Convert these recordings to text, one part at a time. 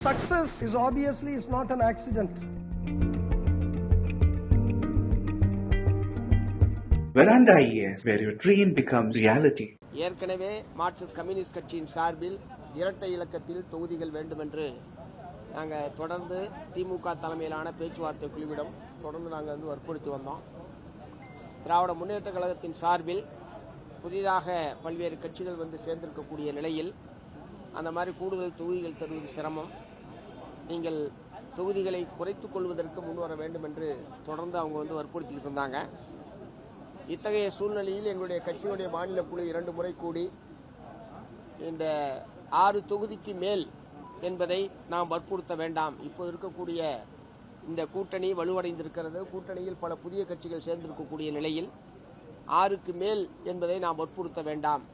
Success is obviously not an accident. Veranda ES, where your dream becomes reality. ஏற்கனவே Marxist communist கட்சியின் சார்பில் இரட்டை இலக்கத்தில் தொகுதிகள் வேண்டும் என்று நாங்கள் தொடர்ந்து திமுக தலைமையிலான பேச்சுவார்த்தை குழுவிடம் தொடர்ந்து நாங்கள் வற்புறுத்தி வந்தோம். திராவிட முன்னேற்ற கழகத்தின் சார்பில் புதிதாக பல்வேறு கட்சிகள் சேர்ந்திருக்கக்கூடிய நிலையில் அந்த மாதிரி கூடுதல் தொகுதிகள் தருவது சிரமம். நீங்கள் தொகுதிகளை குறைத்துக் கொள்வதற்கு முன்வர வேண்டும் என்று தொடர்ந்து அவங்க வற்புறுத்திட்டு இருந்தாங்க. இத்தகைய சூழ்நிலையில் எங்களுடைய கட்சியினுடைய மாநில குழு 2 முறை கூடி இந்த 6 தொகுதிக்கு மேல் என்பதை நாம் வற்புறுத்த வேண்டாம். இப்போது இருக்கக்கூடிய இந்த கூட்டணி வலுவடைந்திருக்கிறது. கூட்டணியில் பல புதிய கட்சிகள் சேர்ந்திருக்கக்கூடிய நிலையில் 6க்கு மேல் என்பதை நாம் வற்புறுத்த வேண்டாம்.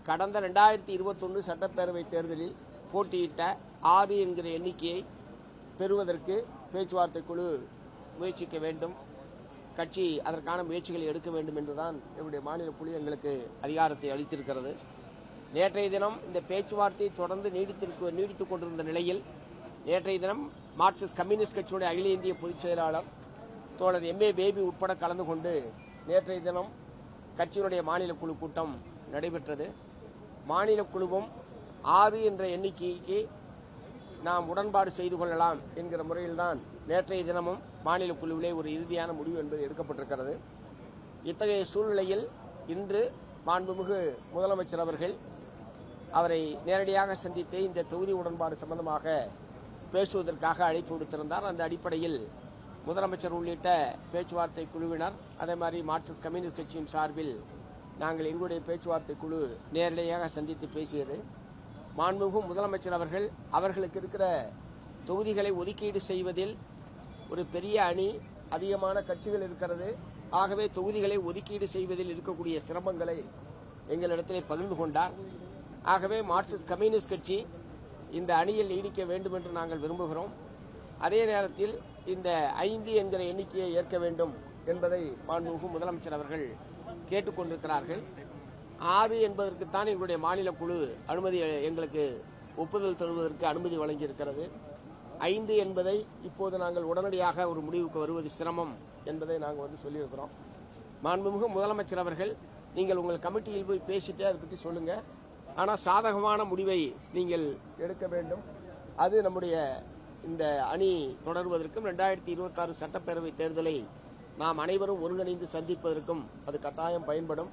கடந்த 2021 சட்டப்பேரவை தேர்தலில் போட்டியிட்ட 6 என்கிற எண்ணிக்கையை பெறுவதற்கு பேச்சுவார்த்தை குழு முயற்சிக்க வேண்டும். கட்சி அதற்கான முயற்சிகளை எடுக்க வேண்டும் என்றுதான் எங்களுடைய மாநில குழு எங்களுக்கு அதிகாரத்தை அளித்திருக்கிறது. நேற்றைய தினம் இந்த பேச்சுவார்த்தை தொடர்ந்து நீடித்துக் கொண்டிருந்த நிலையில் நேற்றைய தினம் மார்க்சிஸ்ட் கம்யூனிஸ்ட் கட்சியுடைய அகில இந்திய பொதுச் செயலாளர் தோழர் MA பேபி உட்பட கலந்து கொண்டு நேற்றைய தினம் கட்சியினுடைய மாநில குழு கூட்டம் நடைபெற்றது. மாநில குழுவும் 6 என்ற எண்ணிக்கைக்கு நாம் உடன்பாடு செய்து கொள்ளலாம் என்கிற முறையில்தான் நேற்றைய தினமும் மாநில குழுவிலே ஒரு இறுதியான முடிவு என்பது எடுக்கப்பட்டிருக்கிறது. இத்தகைய சூழ்நிலையில் இன்று மாண்புமிகு முதலமைச்சர் அவர்கள் அவரை நேரடியாக சந்தித்து இந்த தொகுதி உடன்பாடு சம்பந்தமாக பேசுவதற்காக அழைப்பு விடுத்திருந்தார். அந்த அடிப்படையில் முதலமைச்சர் உள்ளிட்ட பேச்சுவார்த்தை குழுவினர், அதே மாதிரி மார்க்சிஸ்ட் கம்யூனிஸ்ட் கட்சியின் சார்பில் நாங்கள் எங்களுடைய பேச்சுவார்த்தை குழு நேரடியாக சந்தித்து பேசியது. மாண்புமிகு முதலமைச்சர் அவர்கள் அவர்களுக்கு இருக்கிற தொகுதிகளை ஒதுக்கீடு செய்வதில் ஒரு பெரிய அணி, அதிகமான கட்சிகள் இருக்கிறது. ஆகவே தொகுதிகளை ஒதுக்கீடு செய்வதில் இருக்கக்கூடிய சிரமங்களை எங்களிடத்திலே பகிர்ந்து கொண்டார். ஆகவே மார்க்சிஸ்ட் கம்யூனிஸ்ட் கட்சி இந்த அணியில் நீடிக்க வேண்டும் என்று நாங்கள் விரும்புகிறோம். அதே நேரத்தில் இந்த 5 என்கிற எண்ணிக்கையை ஏற்க வேண்டும் என்பதை மாண்புமிகு முதலமைச்சர் அவர்கள் கேட்டுக்கொண்டிருக்கிறார்கள். 6 என்பதற்குத்தான் எங்களுடைய மாநில குழு அனுமதி எங்களுக்கு ஒப்புதல் தருவதற்கு அனுமதி வழங்கியிருக்கிறது. 5 என்பதை இப்போது நாங்கள் உடனடியாக ஒரு முடிவுக்கு வருவது சிரமம் என்பதை நாங்கள் சொல்லியிருக்கிறோம். மாண்புமிகு முதலமைச்சர் அவர்கள் நீங்கள் உங்கள் கமிட்டியில் போய் பேசிட்டு அதை பற்றி சொல்லுங்க, ஆனால் சாதகமான முடிவை நீங்கள் எடுக்க வேண்டும். அது நம்முடைய இந்த அணி தொடர்வதற்கும் 2026 சட்டப்பேரவை தேர்தலை நாம் அனைவரும் ஒருங்கிணைந்து சந்திப்பதற்கும் அது கட்டாயம் பயன்படும்.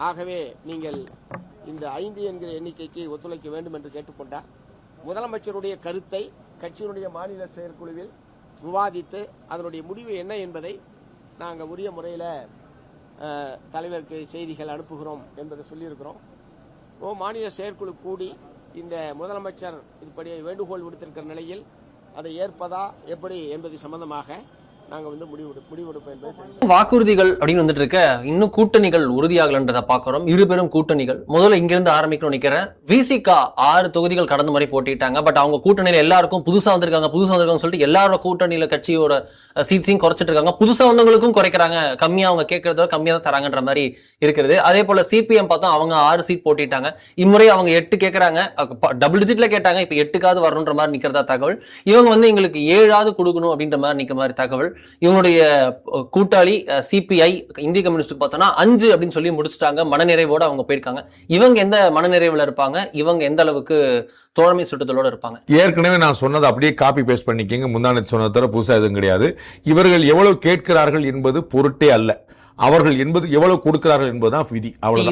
ஆகவே நீங்கள் இந்த 5 என்கிற எண்ணிக்கைக்கு ஒத்துழைக்க வேண்டும் என்று கேட்டுக்கொண்டார். முதலமைச்சருடைய கருத்தை கட்சியினுடைய மாநில செயற்குழுவில் விவாதித்து அதனுடைய முடிவு என்ன என்பதை நாங்கள் உரிய முறையில் தலைவருக்கு செய்திகள் அனுப்புகிறோம் என்பதை சொல்லியிருக்கிறோம். மாநில செயற்குழு கூடி இந்த முதலமைச்சர் இப்படி வேண்டுகோள் விடுத்திருக்கிற நிலையில் அதை ஏற்பதா எப்படி என்பது சம்பந்தமாக நாங்கள் முடிவெடுப்போம் என்பது வாக்குறுதிகள் அப்படின்னு வந்துட்டு இருக்க. இன்னும் கூட்டணிகள் உறுதியாகலன்றதை பார்க்கிறோம். இருபெரும் கூட்டணிகள் முதல்ல இங்கிருந்து ஆரம்பிக்கணும்னு நினைக்கிறேன். விசிகா 6 தொகுதிகள் கடந்த முறை போட்டிட்டாங்க. பட் அவங்க கூட்டணியில எல்லாருக்கும் புதுசா வந்திருக்காங்க சொல்லிட்டு எல்லாரோட கூட்டணியில கட்சியோட சீட்ஸையும் குறைச்சிட்டு இருக்காங்க. புதுசா வந்தவங்களுக்கும் குறைக்கிறாங்க, கம்மியா அவங்க கேட்கறத கம்மியா தான் தராங்கன்ற மாதிரி இருக்கிறது. அதே போல CPM பார்த்தோம், அவங்க 6 சீட் போட்டிட்டாங்க. இம்முறை அவங்க 8 கேட்கறாங்க, டபுள் டிஜிட்ல கேட்டாங்க. இப்ப 8க்காவது வரணுன்ற மாதிரி நிக்கிறதா தகவல். இவங்க எங்களுக்கு 7ஆவது கொடுக்கணும் அப்படின்ற மாதிரி நிக்க மாதிரி தகவல். இவங்களுடைய கூட்டாளி CPI இந்திய கம்யூனிஸ்டுக்கு பார்த்தோம்னா 5 அப்படின்னு சொல்லி முடிச்சுட்டாங்க. மனநிறைவோட அவங்க போயிருக்காங்க. இவங்க எந்த மனநிறைவுல இருப்பாங்க? இவங்க எந்த அளவுக்கு தோழமை சுட்டுதலோட இருப்பாங்க? ஏற்கனவே நான் சொன்னதை அப்படியே காப்பி பேஸ்ட் பண்ணிக்கங்க. முந்தானத்து சொன்னதை தவிர புதுசா எதுவும் கிடையாது. இவர்கள் எவ்வளவு கேட்கிறார்கள் என்பது பொருட்டே அல்ல. அவர்கள் என்பது எவ்வளவு கொடுக்கிறார்கள் என்பதுதான் விதி.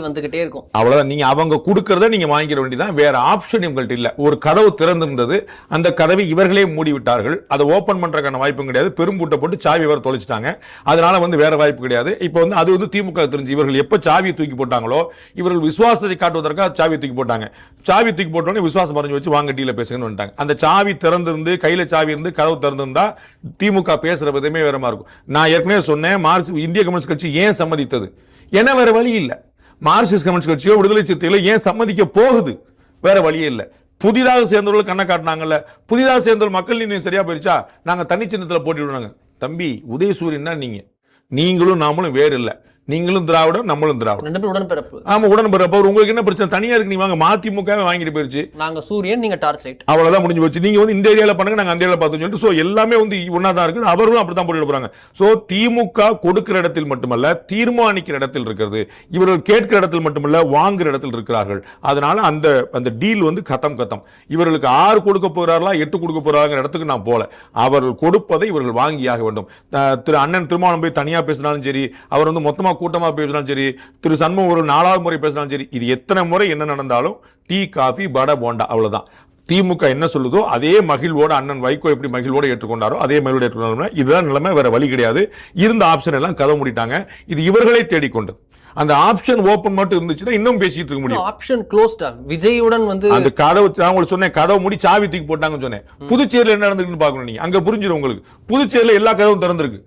வந்துகிட்டே இருக்கும். அவ்வளவுதான். நீங்க அவங்க கொடுக்கறத நீங்க வாங்கிட வேண்டியதான். வேற ஆப்ஷன் இவங்கள்ட்ட இல்ல. ஒரு கதவு திறந்திருந்தது, அந்த கதவை இவர்களே மூடி விட்டார்கள். அதை ஓபன் பண்றதுக்கான வாய்ப்பும் கிடையாது. பெரும்பூட்டை போட்டு சாவி வர தொலைச்சிட்டாங்க. அதனால வேற வாய்ப்பு கிடையாது. இப்போ அது திமுக தெரிஞ்சு இவர்கள் எப்ப சாவியை தூக்கி போட்டாங்களோ, இவர்கள் விசுவாசத்தை காட்டுவதற்காக சாவியை தூக்கி போட்டாங்க. சாவி தூக்கி போட்டோன்னே விசுவாசம் மறைஞ்சு வச்சு வாங்க டீல பேசுங்கன்னு வந்துட்டாங்க. அந்த சாவி திறந்திருந்து, கையில சாவி இருந்து கதவு திறந்திருந்தா திமுக பேசுற விதமே வேறமா இருக்கும். நான் ஏற்கனவே சொன்னேன், இந்திய கம்யூனிஸ்ட் கட்சி ஏன் சம்மதித்தது? ஏன்னா வேற வழி இல்ல. மார்க்சிஸ்ட் கம்யூனிஸ்ட் கட்சியோ விடுதலை சிறுத்தைகளோ ஏன் சம்மதிக்க போகுது? வேற வழியே இல்ல. புதிதாக சேர்ந்தவர்கள் கண்ணை காட்டினாங்கல்ல, புதிதாக சேர்ந்தவர்கள் மக்கள் நீதி சரியா போயிடுச்சா, நாங்க தனி சின்னத்தில் போட்டி விடுறாங்க. தம்பி, உதயசூரியன் தான் நீங்களும் நாமளும் வேறு இல்லை. நீங்களும் திராவிடம், நம்மளும் திராவிடம், 2 பேரும் உடன்பிறப்பு. ஆமா உடன்பிறப்பு. உங்களுக்கு என்ன பிரச்சனை? தனியா இருக்கு, நீ வாங்க. மதிமுகவே வாங்கிட்டு போயிருச்சு. நாங்க சூரியன், நீங்க டார்ச் லைட், அவ்வளவுதான் முடிஞ்சு போச்சு. நீங்க வந்து இந்த ஏரியால பண்ணுங்க, நாங்க அந்த ஏரியால பார்த்தோம் சொல்லிட்டு சோ எல்லாமே வந்து ஒன்னா தான் இருக்குது. அவர்களும் அப்படித்தான் போட்டு போறாங்க. சோ திமுக கொடுக்கிற இடத்தில் மட்டுமல்ல, தீர்மானிக்கிற இடத்தில் இருக்கிறது. இவர்கள் கேட்கிற இடத்தில் மட்டுமல்ல, வாங்குற இடத்தில் இருக்கிறார்கள். அதனால அந்த டீல் வந்து கதம். இவர்களுக்கு 6 கொடுக்க போறார்களா 8 கொடுக்க போறாங்கிற இடத்துக்கு நான் போல. அவர்கள் கொடுப்பதை இவர்கள் வாங்கியாக வேண்டும். திரு அண்ணன் திருமாவளவன் போய் தனியா பேசினாலும் சரி, அவர் வந்து மொத்தமா கூட்டமா பேசினாலும் சரி, திரு சண்முகம் ஒரு 4வது முறை பேசினாலும் சரி, இது எத்தனை முறை என்ன நடந்தாலும் டீ காஃபி வடை போண்டா அவ்வளவுதான். திமுக என்ன சொல்லுதோ அதே மகிழ்வோட அண்ணன் வைகோ எப்படி மகிழ்வோட ஏற்றுக்கொண்டாரோ அதே மகிழ்வோட ஏற்றுக்கொண்டாரோ. இதுதான் நிலைமை, வேற வழி கிடையாது. இருந்த ஆப்ஷன் எல்லாம் கதவு மூடிட்டாங்க. இது இவர்களே தேடிக்கொண்டது. அந்த ஆப்ஷன் ஓபன் மட்டும் இருந்துச்சுன்னா இன்னும் பேசிட்டு இருக்க முடியும். ஆப்ஷன் க்ளோஸ்டா. விஜயுடன் வந்து அந்த கதவு நான் உங்களுக்கு சொன்னேன், கதவு மூடி சாவி தூக்கி போட்டாங்கன்னு சொன்னேன். புதுச்சேரியில் என்ன நடந்துருக்குன்னு பார்க்கணும். நீங்க அங்க புரிஞ்சிடும் உங்களுக்கு. புதுச்சேரியில் எல்லா கதவும் திறந்திருக்கு.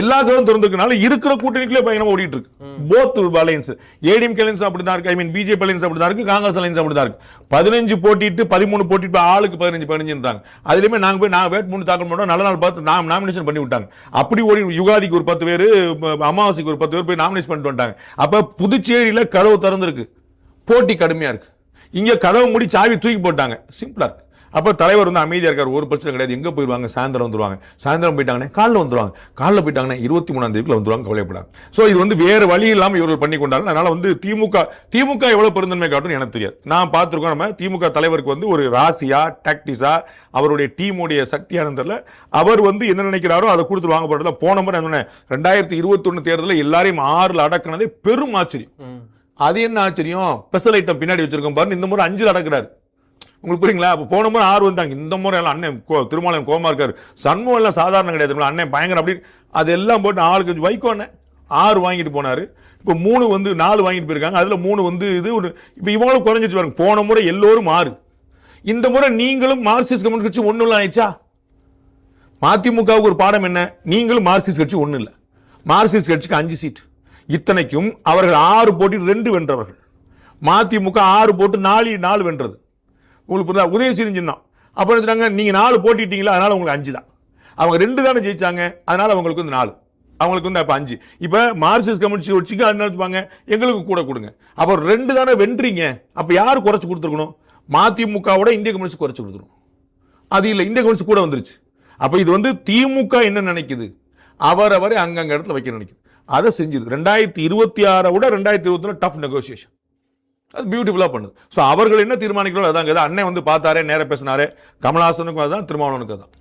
எல்லா கதவும் திறந்திருக்கனால இருக்கிற கூட்டணிக்குள்ளே பயணம் ஓடிட்டு இருக்கு. போத் அலையன்ஸ், ஏடிஎம்கே அலையன்ஸ் அப்படிதான் இருக்கு, ஐ மீன் பிஜேபி அலையன்ஸ் அப்படிதான் இருக்கு, காங்கிரஸ் அலையன்ஸ் அப்படிதான் இருக்கு. 15 போட்டிட்டு 13 போட்டிட்டு ஆளுக்கு 15 அதுலயுமே நாங்க போய் வேட்புமனு தாக்கல் பண்ணோம். நல்ல நாள் பார்த்து நாமினேஷன் பண்ணி விட்டாங்க. அப்படி ஓடி யுகாதிக்கு ஒரு 10 பேர், அமாவாசைக்கு ஒரு 10 பேர் போய் நாமினேஷன் பண்ணிட்டு வந்துட்டாங்க. அப்ப புதுச்சேரியில கதவு திறந்திருக்கு, போட்டி கடுமையா இருக்கு. இங்க கதவு மூடி சாவி தூக்கி போட்டாங்க. சிம்பிளா இருக்கு. அப்ப தலைவர் வந்து அமைதியா இருக்காரு, ஒரு பிரச்சனை கிடையாது. எங்க போயிருவாங்க? சாயந்தரம் வந்துருவாங்க. சாயந்தரம் போயிட்டாங்கன்னா காலைல வந்துருவாங்க. காலைல போயிட்டாங்கன்னா 23ஆம் தேதிக்குள்ள வந்துருவாங்க, கவலைப்படாது. சோ இது வந்து வேற வழி இல்லாம இவர்கள் பண்ணி கொண்டாங்க. அதனால வந்து திமுக எவ்வளவு பெருந்தன்மை காட்டும் எனக்கு தெரியாது. நான் பார்த்திருக்கோம், நம்ம திமுக தலைவருக்கு வந்து ஒரு ராசியா டாக்டிஸா அவருடைய டீமுடைய சக்தியான தெரியல. அவர் வந்து என்ன நினைக்கிறாரோ அதை கொடுத்து வாங்க போறதுல. போன முறை 2021 தேர்தலில் எல்லாரையும் 6ல் அடக்குனதே பெரும் ஆச்சரியம். அது என்ன ஆச்சரியம்? ஸ்பெஷல் ஐட்டம் பின்னாடி வச்சிருக்கோம் பாருங்க. இந்த முறை 5ல் அடக்குறாரு. உங்களுக்கு புரியுங்களா? அப்போ போன முறை 6 வந்தாங்க. இந்த முறை எல்லாம் அண்ணன் திருமாவளவன் கோமா இருக்காரு. சண்முகம் எல்லாம் சாதாரண கிடையாது. அண்ணன் பயங்கரம். அப்படி அதெல்லாம் போட்டு ஆளுக்கு வைகோ அண்ணன் 6 வாங்கிட்டு போனாரு. இப்போ 3 வந்து 4 வாங்கிட்டு போயிருக்காங்க. அதுல 3 வந்து இது ஒரு இப்போ இவங்களும் குறைஞ்சிட்டு பாருங்க. போன முறை எல்லோரும் 6, இந்த முறை நீங்களும் மார்க்சிஸ்ட் கம்யூனிஸ்ட் கட்சி 1 இல்லை ஆயிடுச்சா? மதிமுகவுக்கு ஒரு பாடம் என்ன? நீங்களும் மார்க்சிஸ்ட் கட்சி 1 இல்லை. மார்க்சிஸ்ட் கட்சிக்கு 5 சீட். இத்தனைக்கும் அவர்கள் 6 போட்டி 2 வென்றவர்கள். மதிமுக 6 போட்டு 4 வென்றது. உங்களுக்கு புரியுதா? உதயசூரியன் சின்னம். அப்ப என்ன, நீங்க 4 போட்டிட்டீங்களா, அதனால உங்களுக்கு 5 தான். அவங்க 2 தானே ஜெயிச்சாங்க, அதனால அவங்களுக்கு வந்து 4, அவங்களுக்கு வந்து அப்ப 5. இப்ப மார்க்சிஸ்ட் கம்யூனிஸ்ட் கட்சிக்கு என்ன வச்சுப்பாங்க, எங்களுக்கு கூட கொடுங்க. அப்ப 2 தானே வென்றீங்க. அப்ப யாரு குறைச்சு கொடுத்துருக்கணும்? மதிமுகவோட இந்திய கம்யூனிஸ்ட் குறைச்சு கொடுத்துரும். அது இல்லை, இந்திய கம்யூனிஸ்ட் கூட வந்துருச்சு. அப்ப இது வந்து திமுக என்ன நினைக்குது, அவரவரை அங்கங்க இடத்துல வைக்க நினைக்குது. அதை செஞ்சது 2026 விட 2021 டஃப் நெகோசியேஷன். அது பியூட்டிஃபுல்லா பண்ணுது. ஸோ அவர்கள் என்ன தீர்மானிக்கிறோம் அதாங்க. அண்ணன் வந்து பார்த்தாரே, நேர பேசினாரே, கமலஹாசனுக்கும் அதுதான், திருமாவளவனுக்கு அதான்.